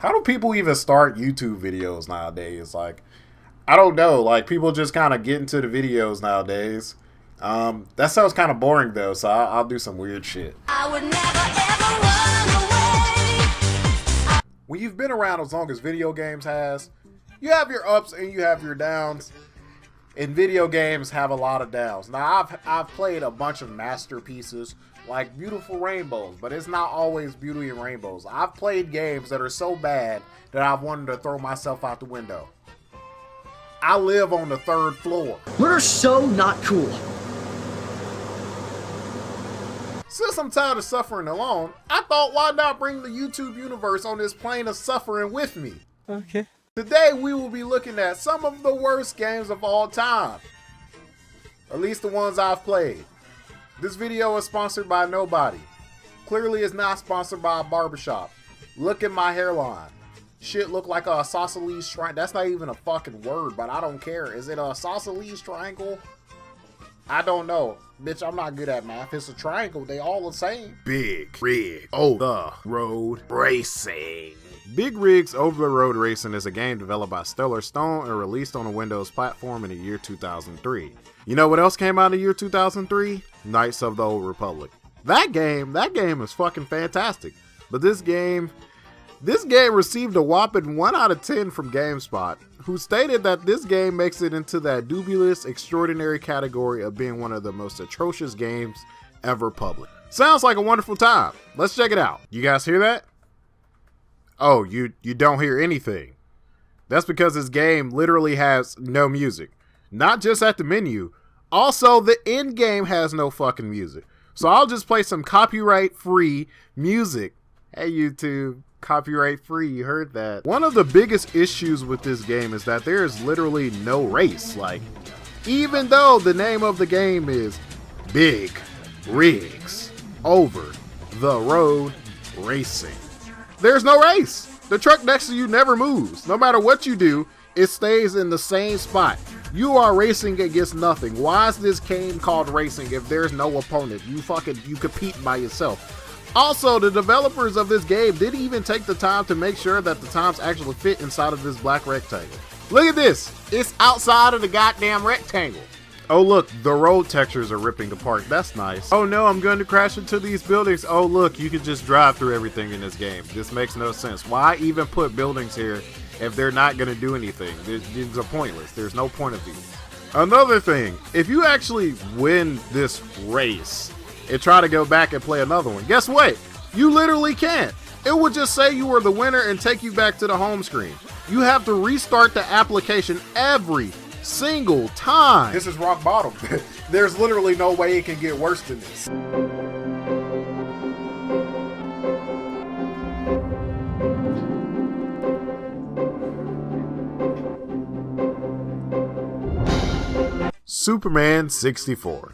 How do people even start YouTube videos nowadays? Like, I don't know. Like, people just kind of get into the videos nowadays. That sounds kind of boring though, so I'll do some weird shit. I would never, ever run away. When you've been around as long as video games has, you have your ups and you have your downs. And video games have a lot of downs. Now, I've played a bunch of masterpieces like Beautiful Rainbows, but it's not always beauty and rainbows. I've played games that are so bad that I've wanted to throw myself out the window. I live on the 3rd floor. We're so not cool. Since I'm tired of suffering alone, I thought, why not bring the YouTube universe on this plane of suffering with me? Okay. Today we will be looking at some of the worst games of all time. At least the ones I've played. This video is sponsored by nobody. Clearly it's not sponsored by a barbershop. Look at my hairline. Shit look like a isosceles triangle. That's not even a fucking word, but I don't care. Is it a isosceles triangle? I don't know. Bitch, I'm not good at math. It's a triangle. They all the same. Big Rig Over the Road Racing. Big Rigs Over the Road Racing is a game developed by Stellar Stone and released on a Windows platform in the year 2003. You know what else came out in the year 2003? Knights of the Old Republic. That game is fucking fantastic. But this game received a whopping 1 out of 10 from GameSpot, who stated that this game makes it into that dubious, extraordinary category of being one of the most atrocious games ever published. Sounds like a wonderful time. Let's check it out. You guys hear that? Oh, you don't hear anything. That's because this game literally has no music. Not just at the menu, also the end game has no fucking music. So I'll just play some copyright-free music. Hey YouTube, copyright-free, you heard that. One of the biggest issues with this game is that there is literally no race. Like, even though the name of the game is Big Rigs Over the Road Racing, there's no race. The truck next to you never moves. No matter what you do, it stays in the same spot. You are racing against nothing. Why is this game called racing if there's no opponent? You compete by yourself. Also, the developers of this game didn't even take the time to make sure that the times actually fit inside of this black rectangle. Look at this. It's outside of the goddamn rectangle. Oh look, the road textures are ripping apart. That's nice. Oh no, I'm going to crash into these buildings. Oh look, you can just drive through everything in this game. This makes no sense. Why even put buildings here if they're not going to do anything? These are pointless. There's no point of these. Another thing, if you actually win this race and try to go back and play another one, guess what? You literally can't. It would just say you were the winner and take you back to the home screen. You have to restart the application every single time. This is rock bottom. There's literally no way it can get worse than this. Superman 64.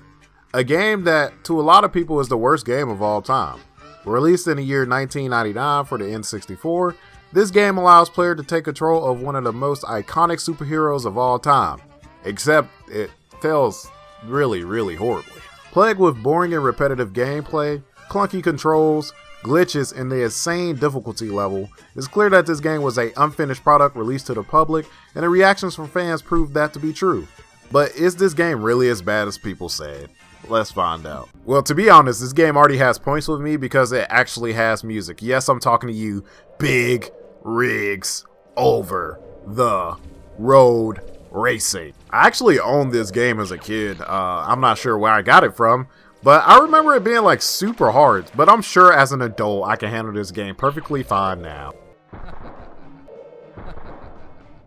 A game that to a lot of people is the worst game of all time. Released in the year 1999 for the N64, this game allows players to take control of one of the most iconic superheroes of all time. Except it fails really, really horribly. Plagued with boring and repetitive gameplay, clunky controls, glitches, and the insane difficulty level, it's clear that this game was an unfinished product released to the public, and the reactions from fans proved that to be true. But is this game really as bad as people said? Let's find out. Well, to be honest, this game already has points with me because it actually has music. Yes, I'm talking to you, Big Rigs Over the Road Racing. I actually owned this game as a kid. I'm not sure where I got it from, but I remember it being like super hard. But I'm sure as an adult, I can handle this game perfectly fine now.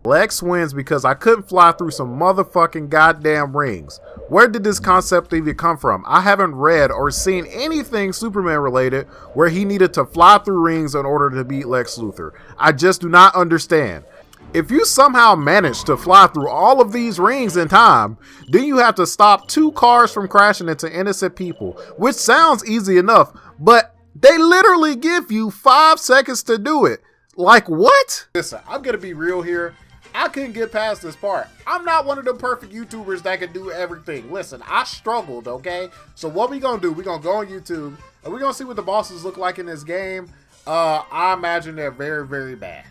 Lex wins because I couldn't fly through some motherfucking goddamn rings. Where did this concept even come from? I haven't read or seen anything Superman related where he needed to fly through rings in order to beat Lex Luthor. I just do not understand. If you somehow manage to fly through all of these rings in time, then you have to stop 2 cars from crashing into innocent people, which sounds easy enough, but they literally give you 5 seconds to do it. Like what? Listen, I'm gonna be real here. I couldn't get past this part. I'm not one of the perfect YouTubers that can do everything. Listen, I struggled, okay? So what we gonna do, we gonna go on YouTube and we gonna see what the bosses look like in this game. I imagine they're very, very bad.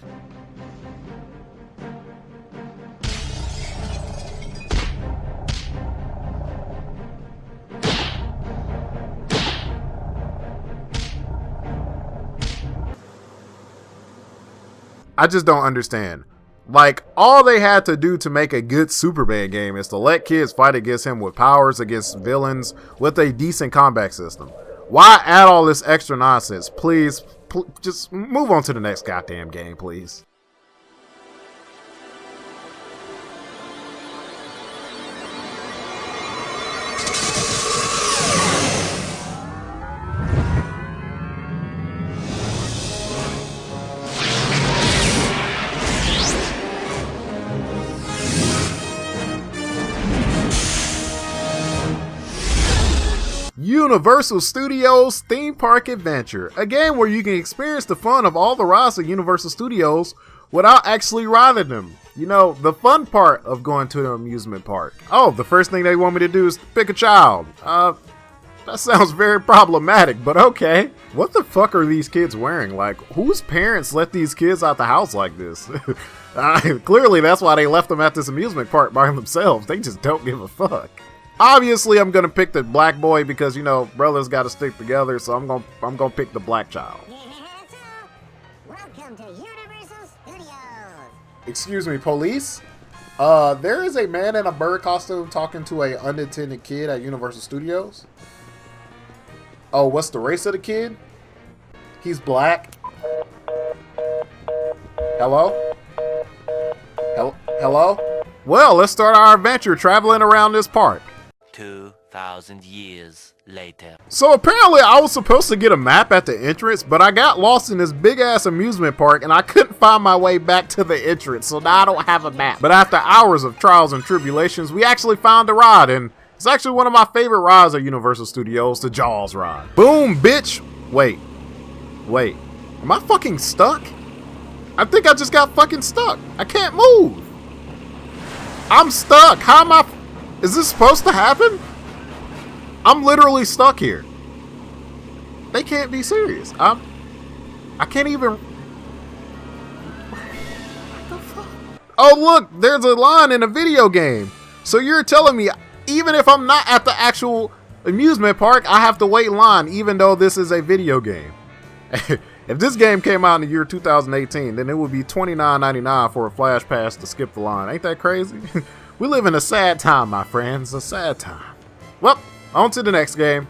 I just don't understand. Like, all they had to do to make a good Superman game is to let kids fight against him with powers against villains with a decent combat system. Why add all this extra nonsense? Please, just move on to the next goddamn game, please. Universal Studios Theme Park Adventure, a game where you can experience the fun of all the rides of Universal Studios without actually riding them. You know, the fun part of going to an amusement park. Oh, the first thing they want me to do is pick a child. That sounds very problematic, but okay. What the fuck are these kids wearing? Like, whose parents let these kids out the house like this? Clearly, that's why they left them at this amusement park by themselves. They just don't give a fuck. Obviously, I'm gonna pick the black boy because, you know, brothers gotta stick together, so I'm gonna pick the black child. Welcome to Universal Studios. Excuse me, police? There is a man in a bird costume talking to a unattended kid at Universal Studios. Oh, what's the race of the kid? He's black. Hello? Hello? Well, let's start our adventure traveling around this park. 2,000 years later. So apparently I was supposed to get a map at the entrance, but I got lost in this big ass amusement park and I couldn't find my way back to the entrance, so now I don't have a map. But after hours of trials and tribulations, we actually found a ride, and it's actually one of my favorite rides at Universal Studios, the Jaws ride. Boom, bitch! Wait. Am I fucking stuck? I think I just got fucking stuck. I can't move. I'm stuck. How am I? Is this supposed to happen? I'm literally stuck here. They can't be serious. I can't even. What the fuck? Oh look, there's a line in a video game. So you're telling me even if I'm not at the actual amusement park, I have to wait in line even though this is a video game? If this game came out in the year 2018, then it would be $29.99 for a flash pass to skip the line. Ain't that crazy? We live in a sad time, my friends. A sad time. Well, on to the next game.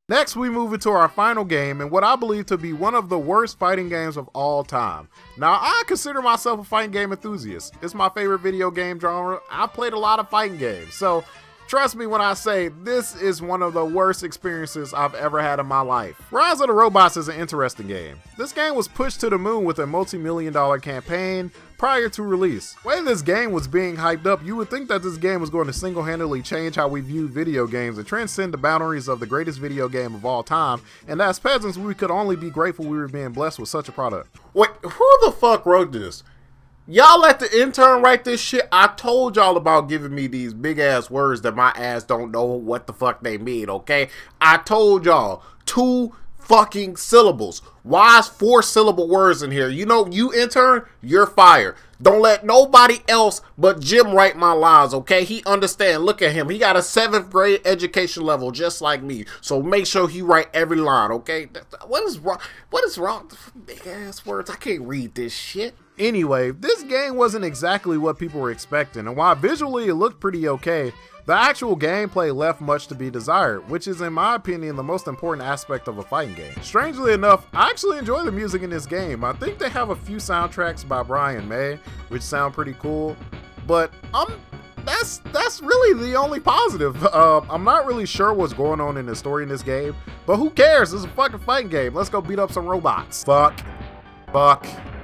Next, we move into our final game and what I believe to be one of the worst fighting games of all time. Now, I consider myself a fighting game enthusiast. It's my favorite video game genre. I've played a lot of fighting games, so trust me when I say this is one of the worst experiences I've ever had in my life. Rise of the Robots is an interesting game. This game was pushed to the moon with a multi-million-dollar campaign prior to release. The way this game was being hyped up, you would think that this game was going to single-handedly change how we view video games and transcend the boundaries of the greatest video game of all time, and as peasants, we could only be grateful we were being blessed with such a product. Wait, who the fuck wrote this? Y'all let the intern write this shit? I told y'all about giving me these big ass words that my ass don't know what the fuck they mean, okay? I told y'all 2 fucking syllables. Why is 4 syllable words in here? You know, you intern, you're fired. Don't let nobody else but Jim write my lines, okay? He understand. Look at him. He got a 7th grade education level just like me. So make sure he write every line, okay? What is wrong? What is wrong? Big ass words. I can't read this shit. Anyway, this game wasn't exactly what people were expecting, and while visually it looked pretty okay, the actual gameplay left much to be desired, which is in my opinion the most important aspect of a fighting game. Strangely enough, I actually enjoy the music in this game. I think they have a few soundtracks by Brian May, which sound pretty cool, but that's really the only positive. I'm not really sure what's going on in the story in this game, but who cares? It's a fucking fighting game. Let's go beat up some robots. Fuck.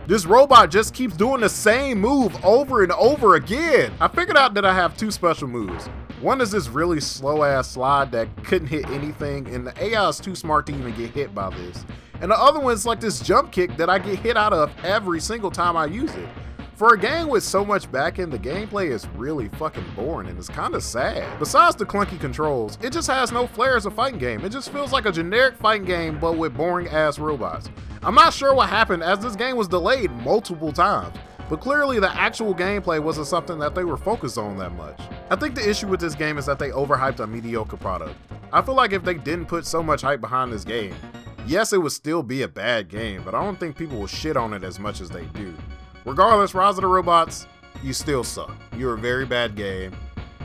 This robot just keeps doing the same move over and over again. I figured out that I have 2 special moves. One is this really slow ass slide that couldn't hit anything, and the AI is too smart to even get hit by this. And the other one's like this jump kick that I get hit out of every single time I use it. For a game with so much backend, the gameplay is really fucking boring and it's kind of sad. Besides the clunky controls, it just has no flair as a fighting game. It just feels like a generic fighting game but with boring ass robots. I'm not sure what happened as this game was delayed multiple times, but clearly the actual gameplay wasn't something that they were focused on that much. I think the issue with this game is that they overhyped a mediocre product. I feel like if they didn't put so much hype behind this game, yes, it would still be a bad game, but I don't think people will shit on it as much as they do. Regardless, Rise of the Robots, you still suck. You're a very bad game.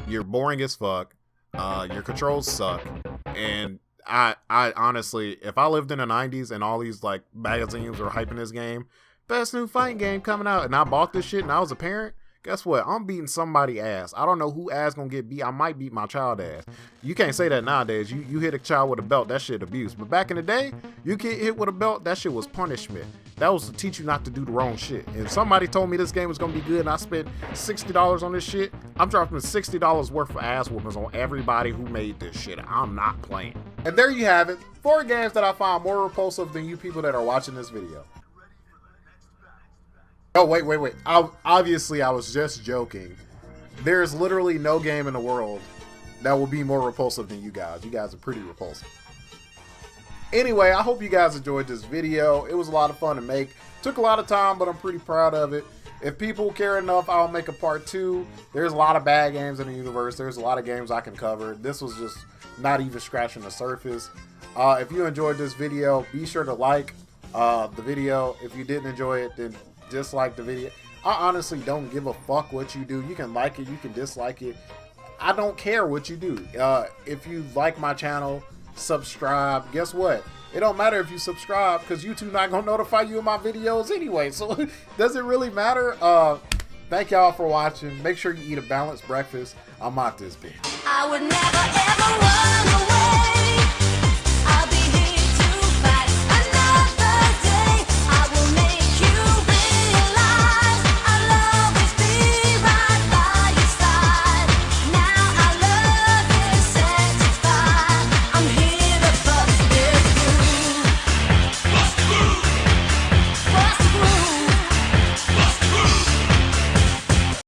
You're boring as fuck. Your controls suck. And I honestly, if I lived in the 90s and all these like magazines were hyping this game, best new fighting game coming out, and I bought this shit and I was a parent, guess what? I'm beating somebody's ass. I don't know who ass gonna get beat. I might beat my child ass. You can't say that nowadays. You hit a child with a belt, that shit abuse. But back in the day, you get hit with a belt, that shit was punishment. That was to teach you not to do the wrong shit. And if somebody told me this game was gonna be good and I spent $60 on this shit, I'm dropping $60 worth of ass whoopings on everybody who made this shit. I'm not playing. And there you have it. 4 games that I find more repulsive than you people that are watching this video. Oh, wait. Obviously, I was just joking. There's literally no game in the world that will be more repulsive than you guys. You guys are pretty repulsive. Anyway, I hope you guys enjoyed this video. It was a lot of fun to make. Took a lot of time, but I'm pretty proud of it. If people care enough, I'll make a part 2. There's a lot of bad games in the universe. There's a lot of games I can cover. This was just not even scratching the surface. If you enjoyed this video, be sure to like the video. If you didn't enjoy it, then dislike the video. I honestly don't give a fuck what you do. You can like it, you can dislike it. I don't care what you do. If you like my channel, subscribe. Guess what? It don't matter if you subscribe because YouTube not gonna notify you of my videos anyway. So does it really matter? Thank y'all for watching. Make sure you eat a balanced breakfast. I'm out this bitch. I would never